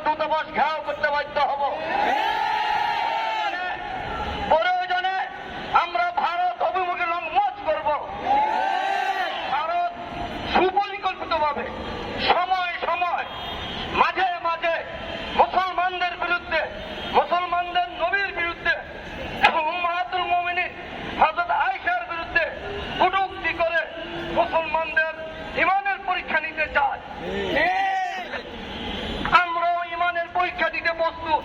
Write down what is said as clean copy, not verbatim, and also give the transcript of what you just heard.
দূতাবাস ঘেরাও করতে বাধ্য হব। প্রয়োজনে আমরা ভারত অভিমুখী লং মার্চ করব। ভারত সুপরিকল্পিতভাবে সময় সময় মাঝে মাঝে মুসলমানদের বিরুদ্ধে, মুসলমানদের নবীর বিরুদ্ধে এবং উম্মাহাতুল মুমিনিন হযরত আয়েশার বিরুদ্ধে কটূক্তি করে মুসলমানদের ঈমানের পরীক্ষা নিতে চায়। আমরাও ঈমানের পরীক্ষা দিতে প্রস্তুত।